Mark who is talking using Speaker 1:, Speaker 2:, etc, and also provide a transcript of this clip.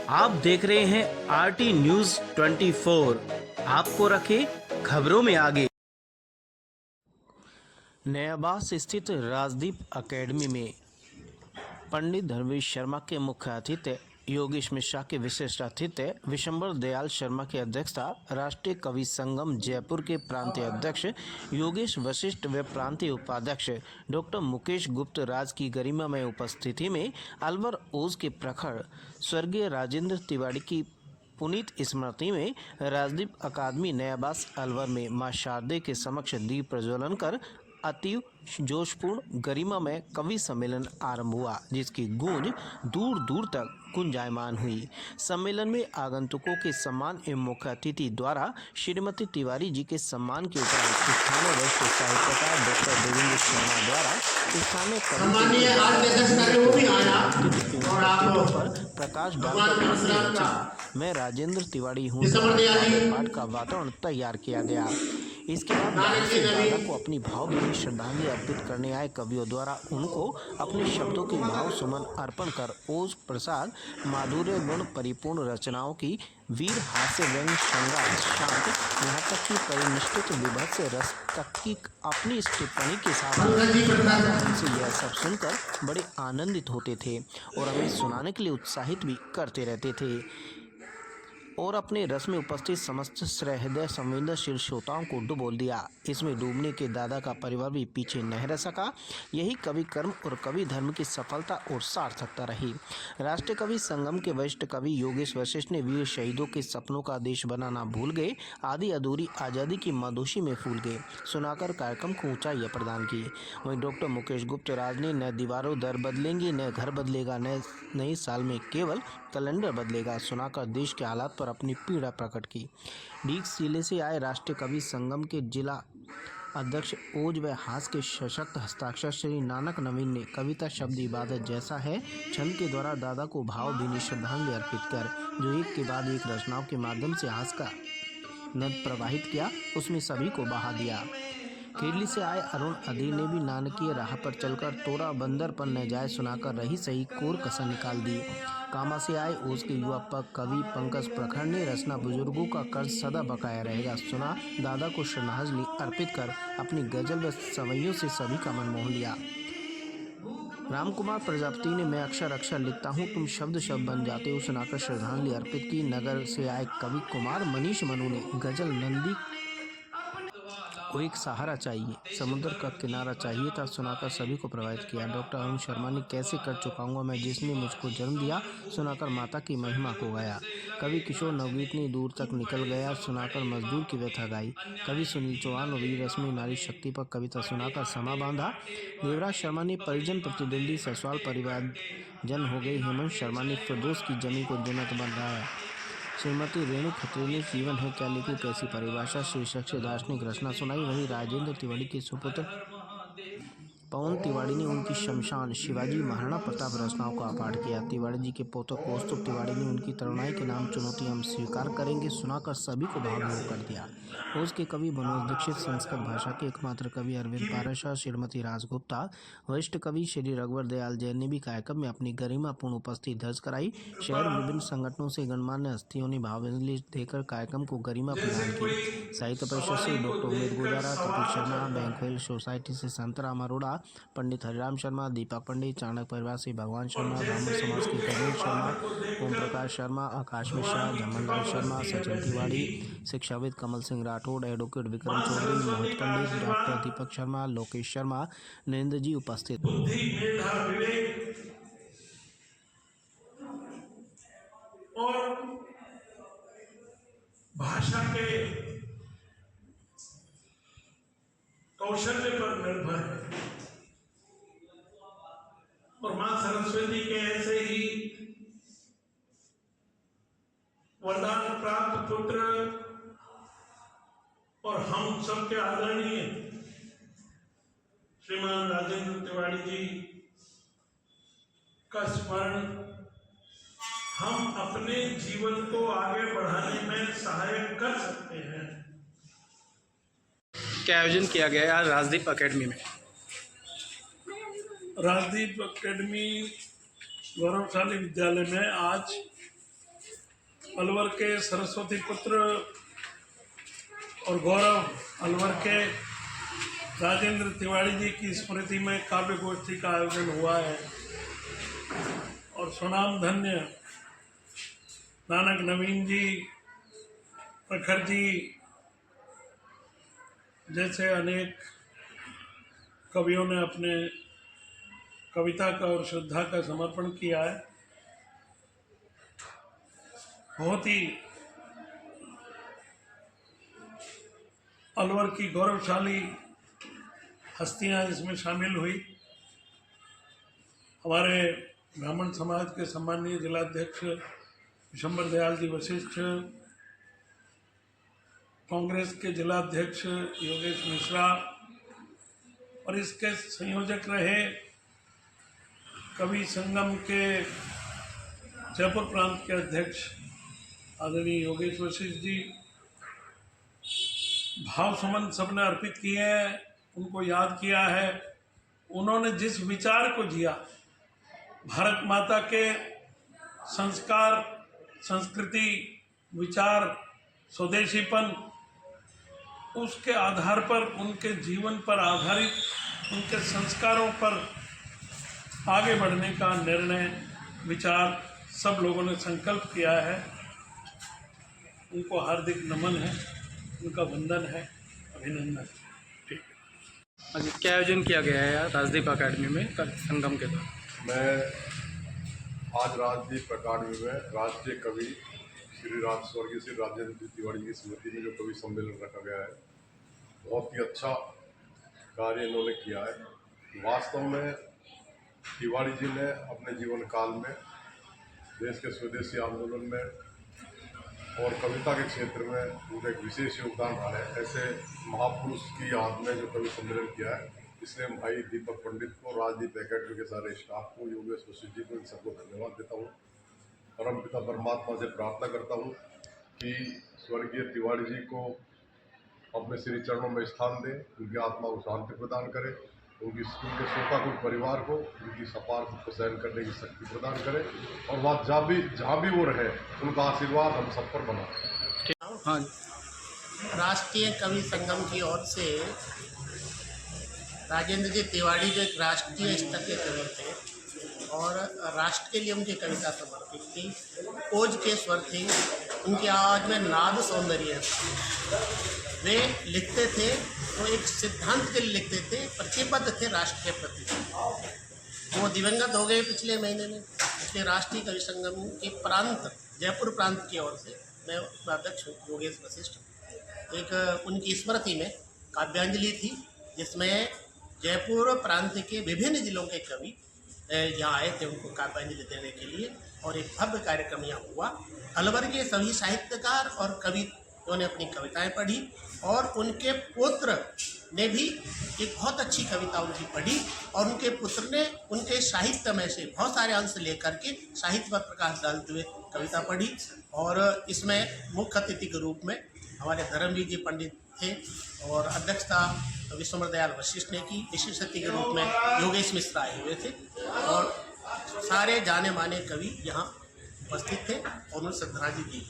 Speaker 1: आप देख रहे हैं आरटी न्यूज 24। आपको रखे खबरों में आगे। नयाबास स्थित राजदीप एकेडमी में पंडित धर्मेश शर्मा के मुख्य अतिथि, योगेश मिश्रा के विशिष्ट अतिथि, विशंबर दयाल शर्मा की अध्यक्षता, राष्ट्रीय कवि संगम जयपुर के प्रांतीय अध्यक्ष योगेश वशिष्ठ व प्रांतीय उपाध्यक्ष डॉक्टर मुकेश गुप्त राज की गरिमामय उपस्थिति में अलवर ओज के प्रखर स्वर्गीय राजेंद्र तिवारी की पुनीत स्मृति में राजदीप अकादमी नयाबास अलवर में मां शारदे के समक्ष दीप प्रज्वलन कर अति जोशपूर्ण गरिमा में कवि सम्मेलन आरंभ हुआ, जिसकी गूंज दूर दूर तक गुंजायमान हुई। सम्मेलन में आगंतुकों के सम्मान एवं मुख्य अतिथि द्वारा श्रीमती तिवारी जी के सम्मान के उपरांत स्थानीय वरिष्ठ साहित्यकार डॉक्टर देवेंद्र शर्मा द्वारा स्थानीय पर प्रकाश डालकर मैं राजेंद्र तिवारी हूँ पाठ का वातावरण तैयार किया गया। इसके बाद दादा को अपनी भावभीनी श्रद्धांजलि अर्पित करने आए कवियों द्वारा उनको अपने शब्दों के भाव सुमन अर्पण कर ओज प्रसाद माधुर्य गुण परिपूर्ण रचनाओं की वीर हास्य व्यंग श्रृंगार शांत यहाँ तक की परिनिष्ठित विभत्स रस तक की अपनी टिप्पणी के साथ से यह सब सुनकर बड़े आनंदित होते थे और हमें सुनाने के लिए उत्साहित भी करते रहते थे और अपने रस में उपस्थित समस्त सहृदय संवेदनशील श्रोताओं को डुबो दिया। इसमें डूबने के दादा का परिवार भी पीछे नहीं रह सका। यही कवि कर्म और कवि धर्म की सफलता और सार्थकता रही। राष्ट्रीय कवि संगम के वरिष्ठ कवि योगेश वशिष्ठ ने वीर शहीदों के सपनों का देश बनाना भूल गए, आधी अधूरी आज़ादी की मधुशी में फूल गए सुनाकर कार्यक्रम को ऊंचाई प्रदान की। वहीं डॉक्टर मुकेश गुप्त राज ने न दीवारों दर बदलेंगी, न घर बदलेगा, न नए साल में केवल कैलेंडर बदलेगा सुनाकर देश के हालात पर अपनी पीड़ा प्रकट की। डीक्स जिले से आए राष्ट्रीय कवि संगम के जिला अध्यक्ष ओज व हास के सशक्त हस्ताक्षर श्री नानक नवीन ने कविता शब्द इबादत जैसा है छंद के द्वारा दादा को भावभीनी श्रद्धांजलि अर्पित कर जो एक के बाद एक रचनाओं के माध्यम से हास का नद प्रवाहित किया, उसमें सभी को बहा दिया। केरली से आए अरुण अधीर ने भी नानकीय राह पर चलकर तोरा बंदर पर न जाए सुनाकर रही सही कोर कसर निकाल दी। कामा से आए ओज के युवा कवि पंकज प्रखर ने रचना बुजुर्गों का कर्ज सदा बकाया रहेगा सुना दादा को श्रद्धांजलि अर्पित कर अपनी गजल व सवैयों से सभी का मन मोह लिया। राम कुमार प्रजापति ने मैं अक्षर अक्षर लिखता हूँ तुम शब्द शब्द बन जाते हो सुनाकर श्रद्धांजलि अर्पित की। नगर से आए कवि कुमार मनीष मनु ने गजल नंदी को एक सहारा चाहिए, समुद्र का किनारा चाहिए था सुनाकर सभी को प्रभावित किया। डॉक्टर अरुण शर्मा ने कैसे कर चुकाऊंगा मैं जिसने मुझको जन्म दिया सुनाकर माता की महिमा को गाया। कवि किशोर नवगीत ने दूर तक निकल गया सुनाकर मजदूर की व्यथा गाई। कवि सुनील चौहान और वीर रश्मि नारी शक्ति पर कविता सुनाकर समा बांधा। देवराज शर्मा ने परिजन प्रतिद्वंदी ससुराल परिवार जन हो गई। हेमंत शर्मा ने फिरदौस की जमी को जन्नत बनाया। श्रीमती रेणु खत्री ने जीवन है क्या लिखूं कैसी परिभाषा शीर्षक से दार्शनिक रचना सुनाई। वहीं राजेंद्र तिवारी के सुपुत्र पवन तिवारी ने उनकी शमशान शिवाजी महाराणा प्रताप रचनाओं का पाठ किया। तिवारी जी के पौत्र कौस्तुभ तिवारी ने उनकी तरुणाई के नाम चुनौती हम स्वीकार करेंगे सुनाकर सभी को भावविभोर कर दिया। ओज के कवि मनोज दीक्षित, संस्कृत भाषा के एकमात्र कवि अरविंद पारशा, श्रीमती राजगुप्ता, वरिष्ठ कवि श्री रघुवर दयाल जैन ने भी कार्यक्रम में अपनी गरिमापूर्ण उपस्थिति दर्ज कराई। शहर विभिन्न संगठनों से गणमान्य हस्तियों ने भावांजलि देकर कार्यक्रम को गरिमा प्रदान की। साहित्य परिषद से डॉक्टर उमेद गुजारा, कपिल शर्मा, बैंकवेल सोसाइटी से संतराम अरोड़ा, पंडित हरिराम शर्मा, दीपक पंडित, चाणक परिवार से भगवान शर्मा, ब्राह्मण समाज के कबीर शर्मा, ओम प्रकाश शर्मा, आकाश मिश्रा, जमनलाल शर्मा, सचिन तिवारी, शिक्षाविद कमल सिंह राठौड़, एडवोकेट विक्रम चौधरी, मोहित पंडित, डॉक्टर दीपक शर्मा, लोकेश शर्मा, नरेंद्र जी उपस्थित।
Speaker 2: और भाषा के कौशल्य पर निर्भर है और मां सरस्वती के ऐसे ही वरदान प्राप्त पुत्र और हम सबके आदरणीय श्रीमान राजेंद्र तिवारी जी का स्मरण हम अपने जीवन को आगे बढ़ाने में सहायक कर सकते हैं।
Speaker 1: क्या आयोजन किया गया है राजदीप एकेडमी में?
Speaker 2: राजदीप एकेडमी गौरवशाली विद्यालय में आज अलवर के सरस्वती पुत्र और गौरव अलवर के राजेंद्र तिवारी जी की स्मृति में काव्य गोष्ठी का आयोजन हुआ है और सुनाम धन्य नानक नवीन जी, प्रखर जी जैसे अनेक कवियों ने अपने कविता का और श्रद्धा का समर्पण किया है। बहुत ही अलवर की गौरवशाली हस्तियां इसमें शामिल हुई। हमारे ब्राह्मण समाज के सम्मानीय जिलाध्यक्ष विशंबर दयाल जी वशिष्ठ, कांग्रेस के जिलाध्यक्ष योगेश मिश्रा और इसके संयोजक रहे कवि संगम के जयपुर प्रांत के अध्यक्ष आदरणीय योगेश वशिष्ठ जी। भाव सुमन सबने अर्पित किए हैं, उनको याद किया है। उन्होंने जिस विचार को जिया, भारत माता के संस्कार, संस्कृति, विचार, स्वदेशीपन, उसके आधार पर, उनके जीवन पर आधारित उनके संस्कारों पर आगे बढ़ने का निर्णय, विचार सब लोगों ने संकल्प किया है। उनको हार्दिक नमन है, उनका वंदन है, अभिनंदन। ठीक है।
Speaker 3: आज क्या आयोजन किया गया है राजदीप अकेडमी में कल संगम के दौरान?
Speaker 4: मैं आज राजदीप अकादमी में राष्ट्रीय कवि स्वर्गीय श्री राजेंद्र तिवारी की स्मृति में जो कवि सम्मेलन रखा गया है, बहुत ही अच्छा कार्य इन्होंने किया है। वास्तव में तिवारी जी ने अपने जीवन काल में देश के स्वदेशी आंदोलन में और कविता के क्षेत्र में उनका एक विशेष योगदान रहा है। ऐसे महापुरुष की याद में जो कवि सम्मेलन किया है, इसलिए भाई दीपक पंडित को, राजदीप अकेडमी के सारे स्टाफ को, योगेश वशिष्ठ जी को, इन सबको धन्यवाद देता हूँ। परमपिता परमात्मा से प्रार्थना करता हूँ कि स्वर्गीय तिवारी जी को अपने श्री चरणों में स्थान दे, उनकी आत्मा को शांति प्रदान करे, उनके शोकाकुल परिवार को उनकी सपार को सहन करने की शक्ति प्रदान करे और वह जहाँ भी वो रहे, उनका आशीर्वाद हम सब पर बना।
Speaker 3: हाँ,
Speaker 5: राष्ट्रीय कवि संगम की ओर से राजेंद्र जी तिवारी जो एक राष्ट्रीय स्तर के कवि थे और राष्ट्र के लिए उनकी कविता समर्पित थी। ओज के स्वर थे, उनकी आवाज़ में नाद सौंदर्य था। वे लिखते थे तो एक सिद्धांत के लिए लिखते थे, प्रतिबद्ध थे राष्ट्र के प्रति। वो दिवंगत हो गए पिछले महीने में। इसलिए राष्ट्रीय कवि संगम के प्रांत, जयपुर प्रांत की ओर से मैं अध्यक्ष योगेश वशिष्ठ, एक उनकी स्मृति में काव्यांजलि थी, जिसमें जयपुर प्रांत के विभिन्न जिलों के कवि यहाँ आए थे उनको काव्यांजलि देने के लिए और एक भव्य कार्यक्रम यहाँ हुआ। अलवर के सभी साहित्यकार और कवियों ने अपनी कविताएं पढ़ी और उनके पुत्र ने भी एक बहुत अच्छी कविता उनकी पढ़ी और उनके पुत्र ने उनके साहित्य में से बहुत सारे अंश लेकर के साहित्य पर प्रकाश डालते हुए कविता पढ़ी। और इसमें मुख्य अतिथि के रूप में हमारे धर्मवीर जी पंडित थे और अध्यक्षता विशंबर दयाल वशिष्ठ ने की। विशिष्ट अतिथि के रूप में योगेश मिश्रा आए हुए थे और सारे जाने माने कवि यहाँ उपस्थित थे और उन्होंने श्रद्धांजलि दी।